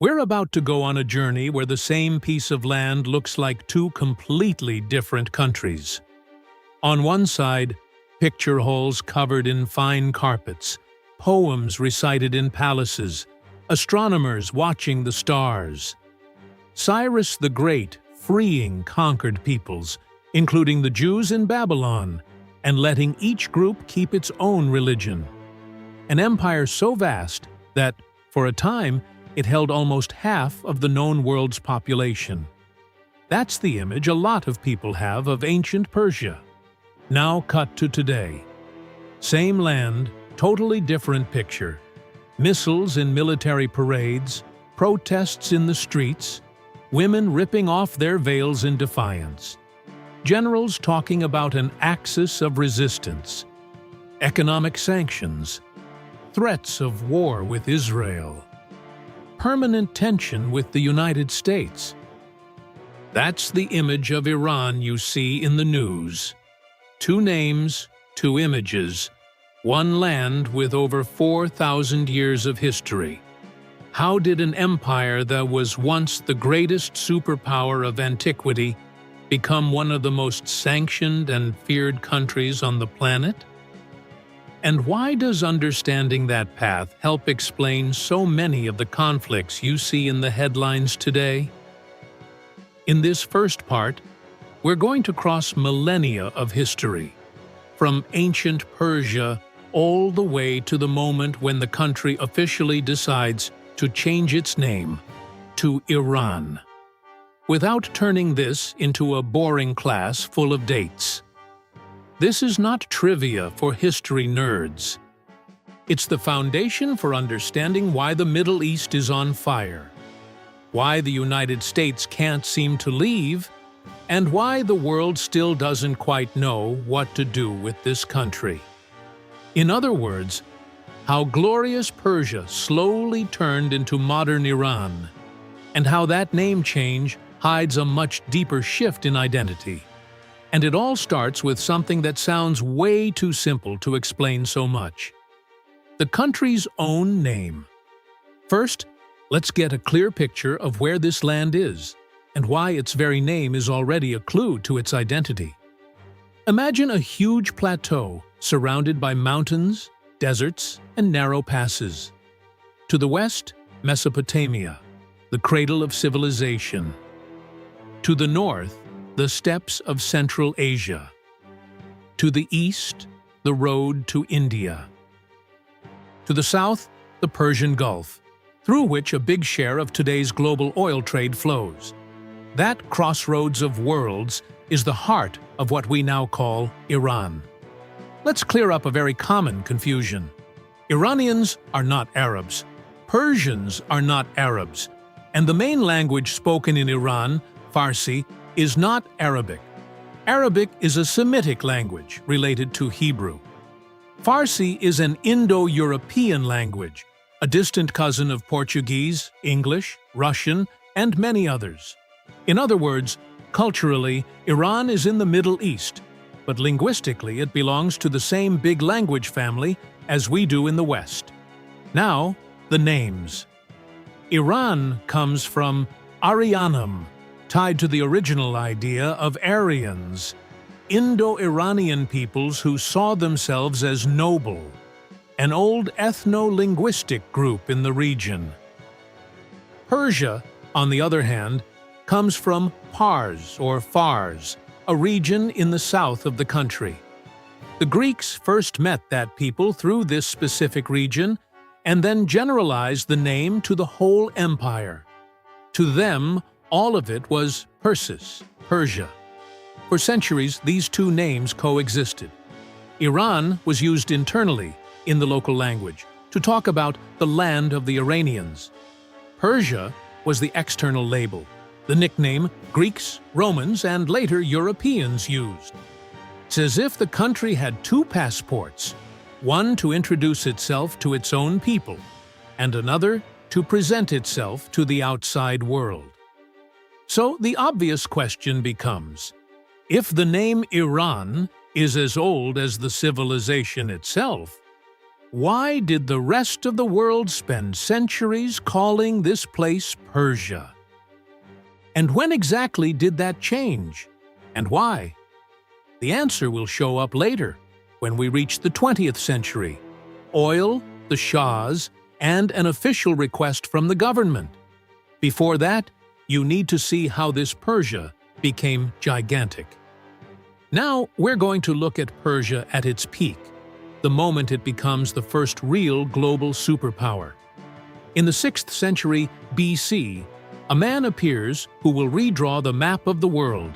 We're about to go on a journey where the same piece of land looks like two completely different countries. On one side, picture halls covered in fine carpets, poems recited in palaces, astronomers watching the stars. Cyrus the Great freeing conquered peoples, including the Jews in Babylon, and letting each group keep its own religion. An empire so vast that, for a time, it held almost half of the known world's population. That's the image a lot of people have of ancient Persia. Now cut to today. Same land, totally different picture. Missiles in military parades, protests in the streets, women ripping off their veils in defiance. Generals talking about an axis of resistance. Economic sanctions. Threats of war with Israel. Permanent tension with the United States. That's the image of Iran you see in the news. Two names, two images, one land with over 4,000 years of history. How did an empire that was once the greatest superpower of antiquity become one of the most sanctioned and feared countries on the planet? And why does understanding that path help explain so many of the conflicts you see in the headlines today? In this first part, we're going to cross millennia of history, from ancient Persia all the way to the moment when the country officially decides to change its name to Iran, without turning this into a boring class full of dates. This is not trivia for history nerds. It's the foundation for understanding why the Middle East is on fire, why the United States can't seem to leave, and why the world still doesn't quite know what to do with this country. In other words, how glorious Persia slowly turned into modern Iran, and how that name change hides a much deeper shift in identity. And it all starts with something that sounds way too simple to explain so much: the country's own name. First, let's get a clear picture of where this land is, and why its very name is already a clue to its identity. Imagine a huge plateau surrounded by mountains, deserts, and narrow passes. To the west, Mesopotamia, the cradle of civilization. To the north, the steppes of Central Asia. To the east, the road to India. To the south, the Persian Gulf, through which a big share of today's global oil trade flows. That crossroads of worlds is the heart of what we now call Iran. Let's clear up a very common confusion. Iranians are not Arabs. Persians are not Arabs. And the main language spoken in Iran, Farsi, is not Arabic. Arabic is a Semitic language related to Hebrew. Farsi is an Indo-European language, a distant cousin of Portuguese, English, Russian, and many others. In other words, culturally, Iran is in the Middle East, but linguistically it belongs to the same big language family as we do in the West. Now, the names. Iran comes from Aryanum, tied to the original idea of Aryans, Indo-Iranian peoples who saw themselves as noble, an old ethno-linguistic group in the region. Persia, on the other hand, comes from Pars or Fars, a region in the south of the country. The Greeks first met that people through this specific region and then generalized the name to the whole empire. To them, all of it was Persis, Persia. For centuries, these two names coexisted. Iran was used internally, in the local language, to talk about the land of the Iranians. Persia was the external label, the nickname Greeks, Romans, and later Europeans used. It's as if the country had two passports, one to introduce itself to its own people, and another to present itself to the outside world. So the obvious question becomes, if the name Iran is as old as the civilization itself, Why did the rest of the world spend centuries calling this place Persia? And when exactly did that change? And why? The answer will show up later, when we reach the 20th century. Oil, the shahs, and an official request from the government. Before that, you need to see how this Persia became gigantic. Now, we're going to look at Persia at its peak, the moment it becomes the first real global superpower. In the 6th century BC, a man appears who will redraw the map of the world,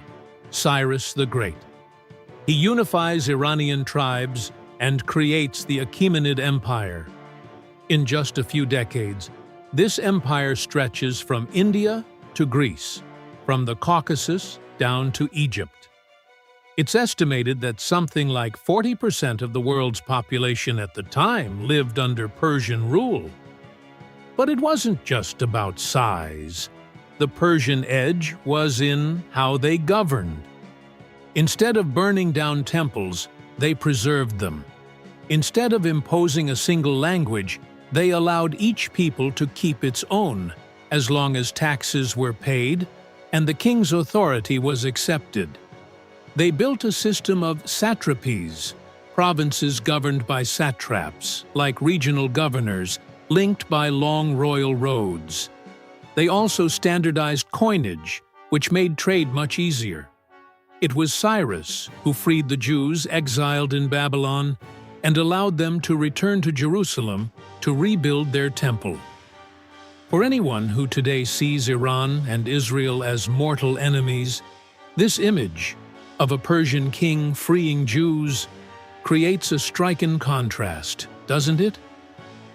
Cyrus the Great. He unifies Iranian tribes and creates the Achaemenid Empire. In just a few decades, this empire stretches from India to Greece, from the Caucasus down to Egypt. It's estimated that something like 40% of the world's population at the time lived under Persian rule. But it wasn't just about size. The Persian edge was in how they governed. Instead of burning down temples, they preserved them. Instead of imposing a single language, they allowed each people to keep its own, as long as taxes were paid and the king's authority was accepted. They built a system of satrapies, provinces governed by satraps, like regional governors, linked by long royal roads. They also standardized coinage, which made trade much easier. It was Cyrus who freed the Jews exiled in Babylon and allowed them to return to Jerusalem to rebuild their temple. For anyone who today sees Iran and Israel as mortal enemies, this image of a Persian king freeing Jews creates a striking contrast, doesn't it?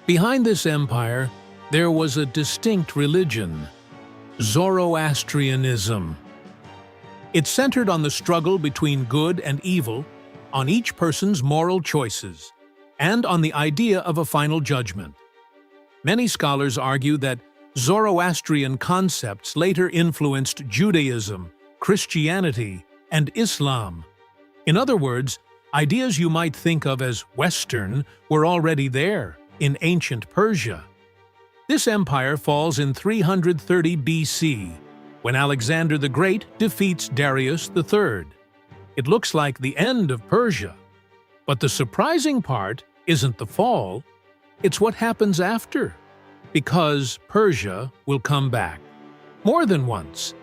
Behind this empire, there was a distinct religion, Zoroastrianism. It centered on the struggle between good and evil, on each person's moral choices, and on the idea of a final judgment. Many scholars argue that Zoroastrian concepts later influenced Judaism, Christianity, and Islam. In other words, ideas you might think of as Western were already there in ancient Persia. This empire falls in 330 BC, when Alexander the Great defeats Darius III. It looks like the end of Persia. But the surprising part isn't the fall, it's what happens after. Because Persia will come back, more than once,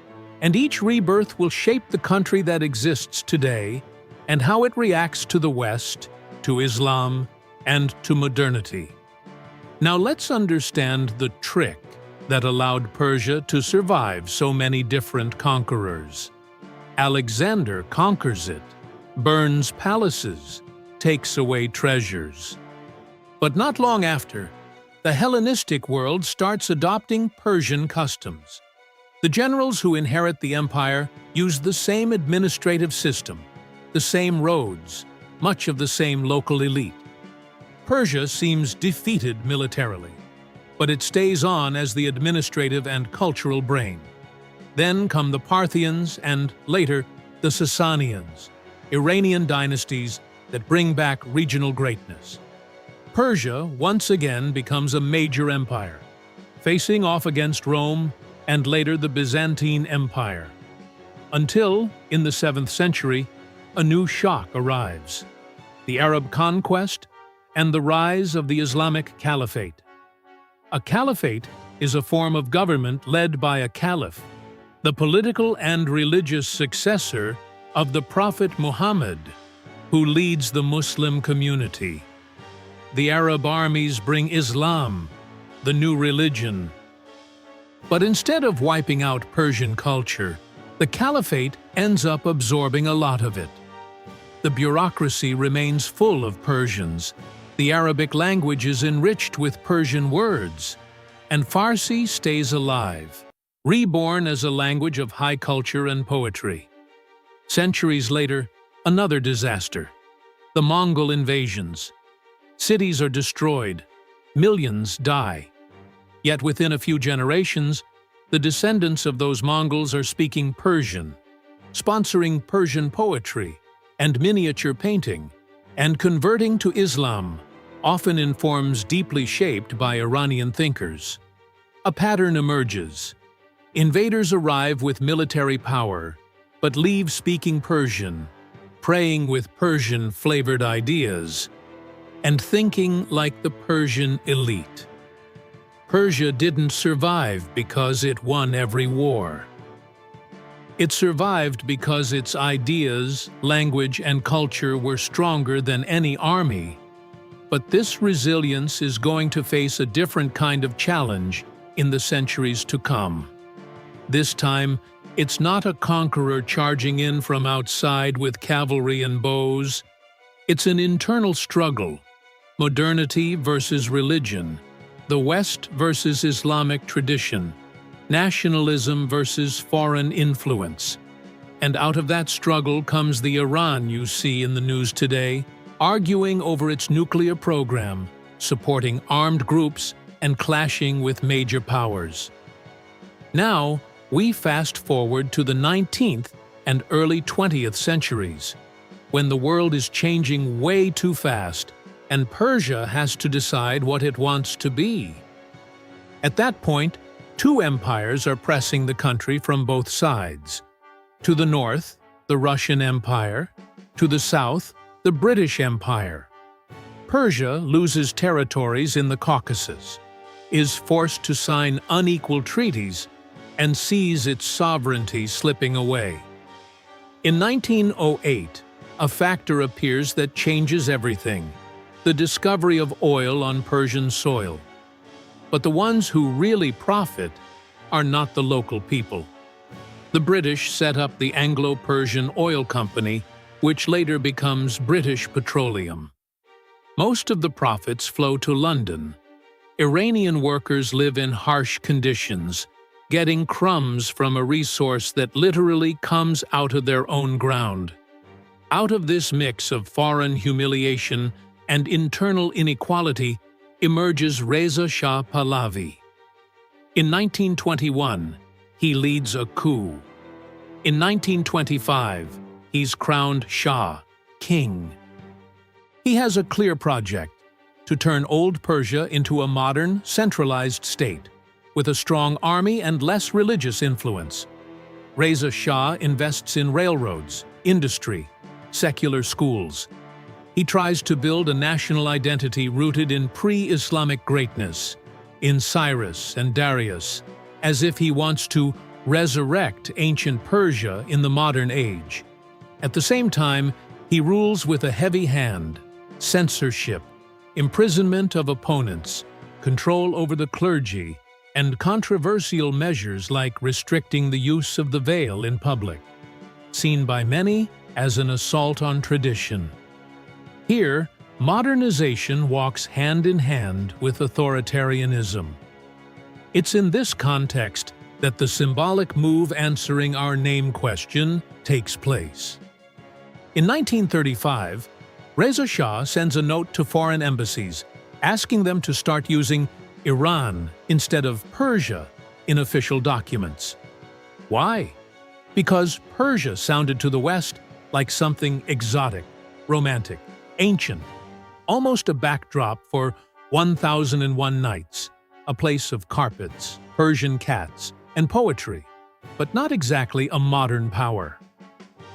and each rebirth will shape the country that exists today and how it reacts to the West, to Islam, and to modernity. Now let's understand the trick that allowed Persia to survive so many different conquerors. Alexander conquers it, burns palaces, takes away treasures. But not long after, the Hellenistic world starts adopting Persian customs. The generals who inherit the empire use the same administrative system, the same roads, much of the same local elite. Persia seems defeated militarily, but it stays on as the administrative and cultural brain. Then come the Parthians and, later, the Sasanians, Iranian dynasties that bring back regional greatness. Persia once again becomes a major empire, facing off against Rome and later the Byzantine Empire. Until, in the 7th century, a new shock arrives: the Arab conquest and the rise of the Islamic Caliphate. A caliphate is a form of government led by a caliph, the political and religious successor of the Prophet Muhammad, who leads the Muslim community. The Arab armies bring Islam, the new religion. But instead of wiping out Persian culture, the caliphate ends up absorbing a lot of it. The bureaucracy remains full of Persians, the Arabic language is enriched with Persian words, and Farsi stays alive, reborn as a language of high culture and poetry. Centuries later, another disaster: the Mongol invasions. Cities are destroyed, millions die. Yet within a few generations, the descendants of those Mongols are speaking Persian, sponsoring Persian poetry and miniature painting, and converting to Islam, often in forms deeply shaped by Iranian thinkers. A pattern emerges. Invaders arrive with military power, but leave speaking Persian, praying with Persian-flavored ideas, and thinking like the Persian elite. Persia didn't survive because it won every war. It survived because its ideas, language, and culture were stronger than any army. But this resilience is going to face a different kind of challenge in the centuries to come. This time, it's not a conqueror charging in from outside with cavalry and bows. It's an internal struggle. Modernity versus religion, the West versus Islamic tradition, nationalism versus foreign influence. And out of that struggle comes the Iran you see in the news today, arguing over its nuclear program, supporting armed groups, and clashing with major powers. Now, we fast forward to the 19th and early 20th centuries, when the world is changing way too fast, and Persia has to decide what it wants to be. At that point, two empires are pressing the country from both sides. To the north, the Russian Empire. To the south, the British Empire. Persia loses territories in the Caucasus, is forced to sign unequal treaties, and sees its sovereignty slipping away. In 1908, a factor appears that changes everything: the discovery of oil on Persian soil. But the ones who really profit are not the local people. The British set up the Anglo-Persian Oil Company, which later becomes British Petroleum. Most of the profits flow to London. Iranian workers live in harsh conditions, getting crumbs from a resource that literally comes out of their own ground. Out of this mix of foreign humiliation and internal inequality emerges Reza Shah Pahlavi. In 1921, he leads a coup. In 1925, he's crowned Shah, king. He has a clear project: to turn old Persia into a modern, centralized state, with a strong army and less religious influence. Reza Shah invests in railroads, industry, secular schools. He tries to build a national identity rooted in pre-Islamic greatness, in Cyrus and Darius, as if he wants to resurrect ancient Persia in the modern age. At the same time, he rules with a heavy hand: censorship, imprisonment of opponents, control over the clergy, and controversial measures like restricting the use of the veil in public, seen by many as an assault on tradition. Here, modernization walks hand in hand with authoritarianism. It's in this context that the symbolic move answering our name question takes place. In 1935, Reza Shah sends a note to foreign embassies asking them to start using Iran instead of Persia in official documents. Why? Because Persia sounded to the West like something exotic, romantic, ancient, almost a backdrop for 1001 Nights, a place of carpets, Persian cats, and poetry, but not exactly a modern power.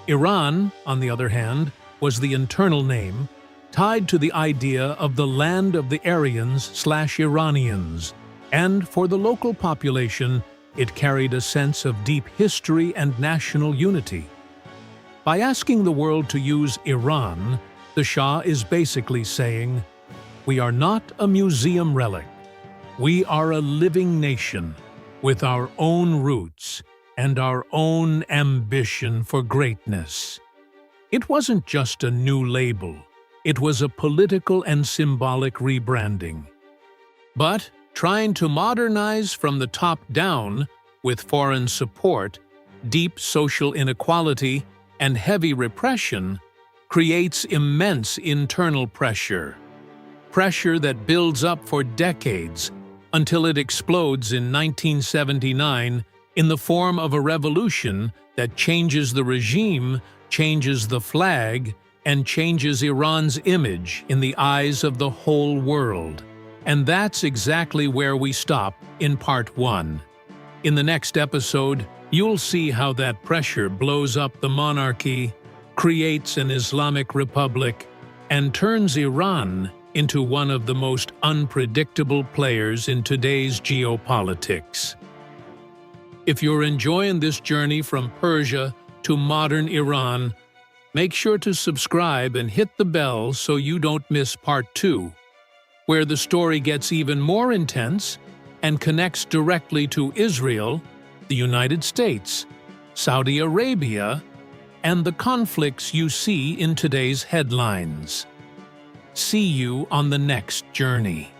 Iran, on the other hand, was the internal name, tied to the idea of the land of the Aryans/Iranians, and for the local population, it carried a sense of deep history and national unity. By asking the world to use Iran, the Shah is basically saying, "We are not a museum relic. We are a living nation, with our own roots and our own ambition for greatness." It wasn't just a new label. It was a political and symbolic rebranding. But trying to modernize from the top down, with foreign support, deep social inequality, and heavy repression, creates immense internal pressure. Pressure that builds up for decades until it explodes in 1979 in the form of a revolution that changes the regime, changes the flag, and changes Iran's image in the eyes of the whole world. And that's exactly where we stop in Part 1. In the next episode, you'll see how that pressure blows up the monarchy, creates an Islamic republic, and turns Iran into one of the most unpredictable players in today's geopolitics. If you're enjoying this journey from Persia to modern Iran, make sure to subscribe and hit the bell so you don't miss Part 2, where the story gets even more intense and connects directly to Israel, the United States, Saudi Arabia, and the conflicts you see in today's headlines. See you on the next journey.